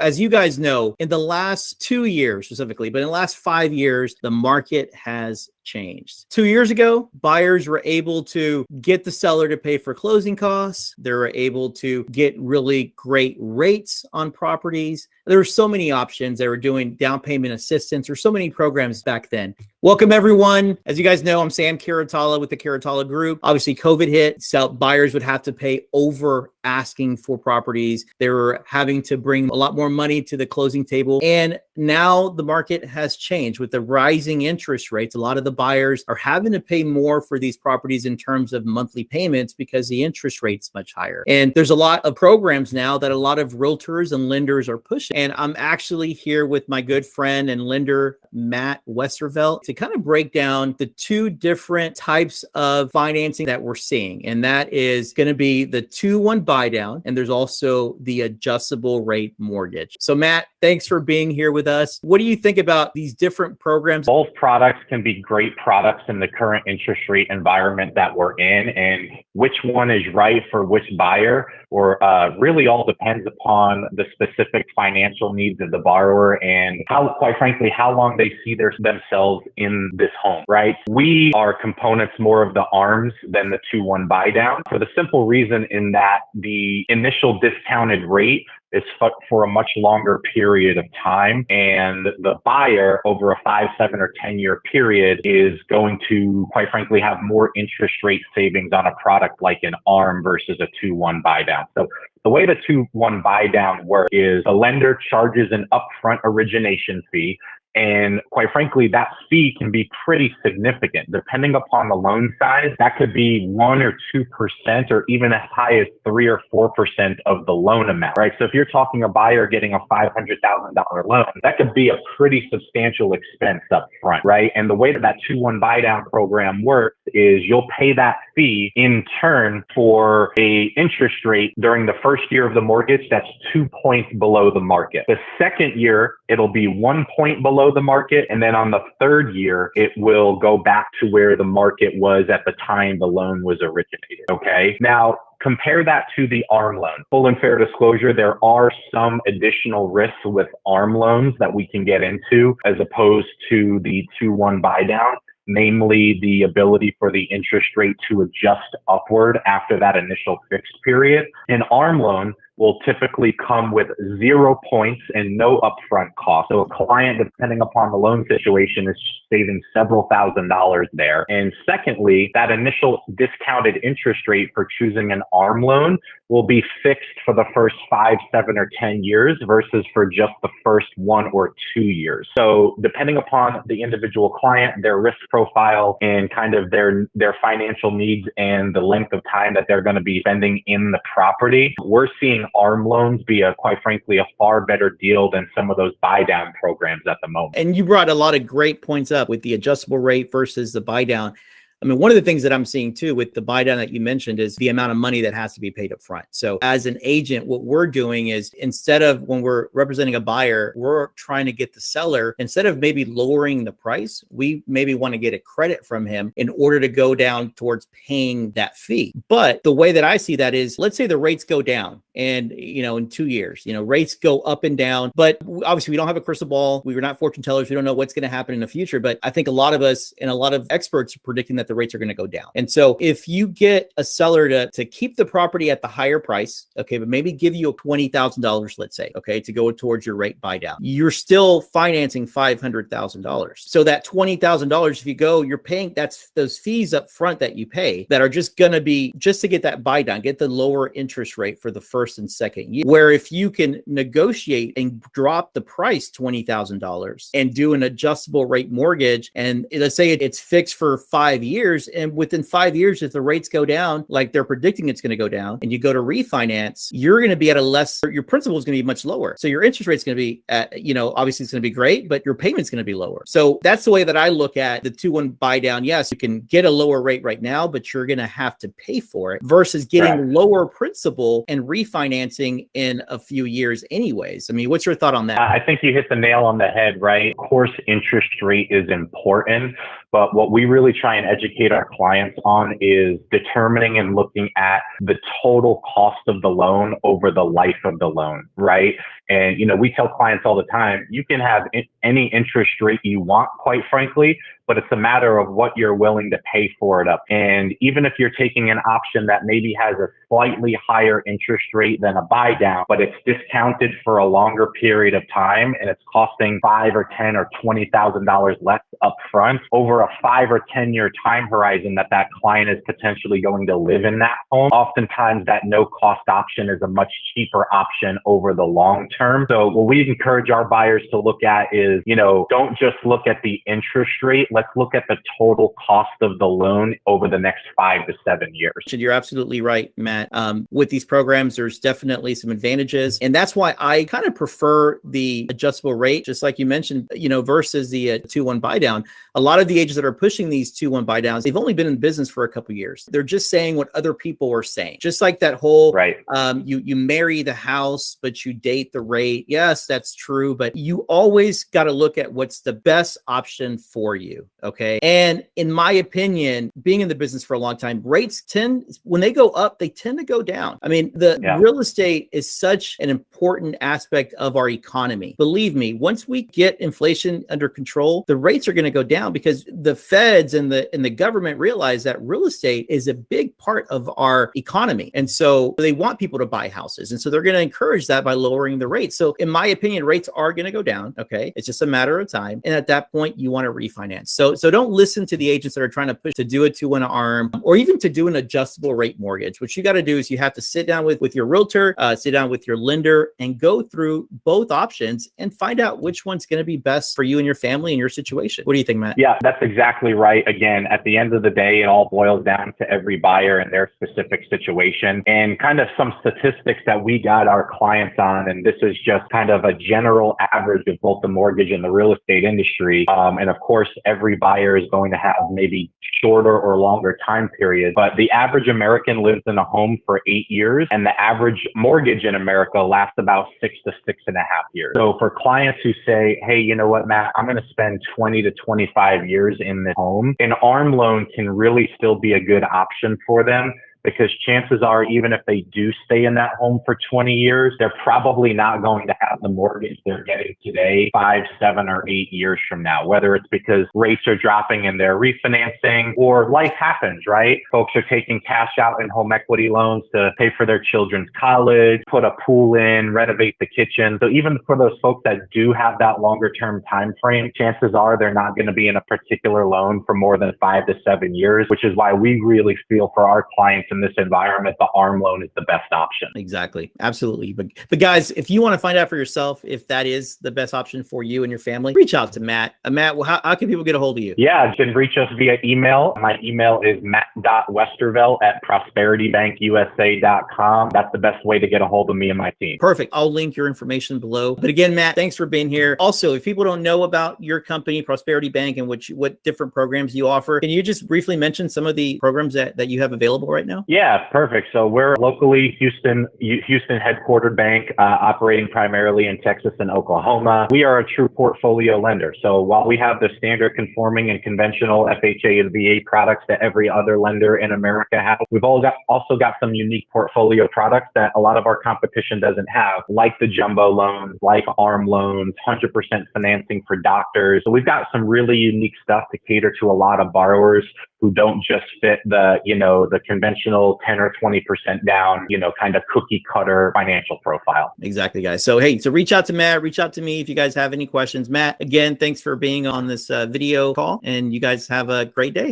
as you guys know, in the last 2 years specifically, but in the last 5 years, the market has changed. 2 years ago, buyers were able to get the seller to pay for closing costs. They were able to get really great rates on properties. There were so many options. They were doing down payment assistance or so many programs back then. Welcome, everyone. As you guys know, I'm Sam Carratala with the Carratala Group. Obviously, COVID hit, so buyers would have to pay over asking for properties. They were having to bring a lot more money to the closing table. And now the market has changed with the rising interest rates. A lot of the buyers are having to pay more for these properties in terms of monthly payments because the interest rate's much higher. And there's a lot of programs now that a lot of realtors and lenders are pushing. And I'm actually here with my good friend and lender, Matt.westervelt, to kind of break down the two different types of financing that we're seeing. And that is going to be the 2-1 Buydown, and there's also the adjustable rate mortgage. So Matt, thanks for being here with us. What do you think about these different programs? Both products can be great products in the current interest rate environment that we're in, and which one is right for which buyer or really all depends upon the specific financial needs of the borrower and how, quite frankly, how long they see themselves in this home, right? We are components more of the ARMs than the 2-1 Buydown for the simple reason in that the initial discounted rate is for a much longer period of time. And the buyer over a 5, 7, or 10-year period is going to, quite frankly, have more interest rate savings on a product like an ARM versus a 2-1 Buydown. So the way the 2-1 Buydown works is a lender charges an upfront origination fee. And quite frankly, that fee can be pretty significant depending upon the loan size. That could be 1 or 2% or even as high as 3 or 4% of the loan amount, right? So if you're talking a buyer getting a $500,000 loan, that could be a pretty substantial expense up front, right? And the way that 2-1 Buydown program works is you'll pay that fee in turn for a interest rate during the first year of the mortgage that's 2 points below the market. The second year, it'll be 1 point below the market. And then on the third year, it will go back to where the market was at the time the loan was originated. Okay. Now, compare that to the ARM loan. Full and fair disclosure, there are some additional risks with ARM loans that we can get into as opposed to the 2-1 Buydown. Namely, the ability for the interest rate to adjust upward after that initial fixed period. An ARM loan will typically come with 0 points and no upfront cost. So a client, depending upon the loan situation, is saving several $1,000s there. And secondly, that initial discounted interest rate for choosing an ARM loan will be fixed for the first 5, 7, or 10 years versus for just the first 1 or 2 years. So depending upon the individual client, their risk profile, and kind of their financial needs and the length of time that they're going to be spending in the property, we're seeing ARM loans be quite frankly, a far better deal than some of those Buydown programs at the moment. And you brought a lot of great points up with the adjustable rate versus the Buydown. I mean, one of the things that I'm seeing too with the Buydown that you mentioned is the amount of money that has to be paid up front. So as an agent, what we're doing is instead of when we're representing a buyer, we're trying to get the seller, instead of maybe lowering the price, we maybe want to get a credit from him in order to go down towards paying that fee. But the way that I see that is, let's say the rates go down and, in 2 years, rates go up and down, but obviously we don't have a crystal ball. We are not fortune tellers. We don't know what's going to happen in the future. But I think a lot of us and a lot of experts are predicting that the rates are going to go down. And so if you get a seller to keep the property at the higher price, okay, but maybe give you $20,000, let's say, okay, to go towards your rate Buydown, you're still financing $500,000. So that $20,000, if you go, you're paying, that's those fees up front that you pay that are just going to be just to get that Buydown, get the lower interest rate for the first and second year. Where if you can negotiate and drop the price $20,000 and do an adjustable rate mortgage, and let's say it's fixed for 5 years, and within 5 years, if the rates go down, like they're predicting it's going to go down, and you go to refinance, you're going to be at a less, your principal is going to be much lower. So your interest rate is going to be at, obviously it's going to be great, but your payment's going to be lower. So that's the way that I look at the 2-1 Buydown. Yes, you can get a lower rate right now, but you're going to have to pay for it versus getting lower principal and refinancing in a few years anyways. I mean, what's your thought on that? I think you hit the nail on the head, right? Of course, interest rate is important, but what we really try and educate our clients on is determining and looking at the total cost of the loan over the life of the loan, right? And, we tell clients all the time, you can have any interest rate you want, quite frankly, but it's a matter of what you're willing to pay for it up. And even if you're taking an option that maybe has a slightly higher interest rate than a buy down, but it's discounted for a longer period of time and it's costing $5 or $10 or $20,000 less upfront over a 5 or 10 year time horizon that client is potentially going to live in that home, oftentimes that no cost option is a much cheaper option over the long term. So what we encourage our buyers to look at is, don't just look at the interest rate. Let's look at the total cost of the loan over the next 5 to 7 years. You're absolutely right, Matt. With these programs, there's definitely some advantages. And that's why I kind of prefer the adjustable rate, just like you mentioned, versus the 2-1 buy down. A lot of the agents that are pushing these 2-1 buy downs, they've only been in business for a couple of years. They're just saying what other people are saying. Just like that whole, right. You marry the house, but you date the rate. Yes, that's true. But you always got to look at what's the best option for you. Okay. And in my opinion, being in the business for a long time, rates when they go up, they tend to go down. I mean, real estate is such an important aspect of our economy. Believe me, once we get inflation under control, the rates are going to go down because the feds and the government realize that real estate is a big part of our economy. And so they want people to buy houses. And so they're going to encourage that by lowering the rates. So in my opinion, rates are going to go down. Okay. It's just a matter of time. And at that point, you want to refinance. So don't listen to the agents that are trying to push to do a 2-1 ARM or even to do an adjustable rate mortgage. What you got to do is you have to sit down with your realtor, sit down with your lender and go through both options and find out which one's going to be best for you and your family and your situation. What do you think, Matt? Yeah, that's exactly right. Again, at the end of the day, it all boils down to every buyer and their specific situation and kind of some statistics that we got our clients on. And this is just kind of a general average of both the mortgage and the real estate industry. And of course, every buyer is going to have maybe shorter or longer time periods, but the average American lives in a home for 8 years and the average mortgage in America lasts about 6 to 6.5 years. So for clients who say, hey, you know what, Matt, I'm going to spend 20 to 25 years in this home, an ARM loan can really still be a good option for them. Because chances are, even if they do stay in that home for 20 years, they're probably not going to have the mortgage they're getting today 5, 7, or 8 years from now, whether it's because rates are dropping and they're refinancing or life happens, right? Folks are taking cash out in home equity loans to pay for their children's college, put a pool in, renovate the kitchen. So even for those folks that do have that longer term time frame, chances are they're not going to be in a particular loan for more than 5 to 7 years, which is why we really feel for our clients in this environment, the ARM loan is the best option. Exactly. Absolutely. But guys, if you want to find out for yourself if that is the best option for you and your family, reach out to Matt. Matt, how can people get a hold of you? Yeah, you can reach us via email. My email is matt.westervelt at prosperitybankusa.com. That's the best way to get a hold of me and my team. Perfect. I'll link your information below. But again, Matt, thanks for being here. Also, if people don't know about your company, Prosperity Bank, and what different programs you offer, can you just briefly mention some of the programs that you have available right now? Yeah, perfect. So we're locally Houston headquartered bank, operating primarily in Texas and Oklahoma. We are a true portfolio lender. So while we have the standard conforming and conventional FHA and VA products that every other lender in America has, we've also got some unique portfolio products that a lot of our competition doesn't have, like the jumbo loans, like ARM loans, 100% financing for doctors. So we've got some really unique stuff to cater to a lot of borrowers who don't just fit the conventional 10 or 20% down, kind of cookie cutter financial profile. Exactly, guys. So, hey, reach out to Matt, reach out to me if you guys have any questions. Matt, again, thanks for being on this video call, and you guys have a great day.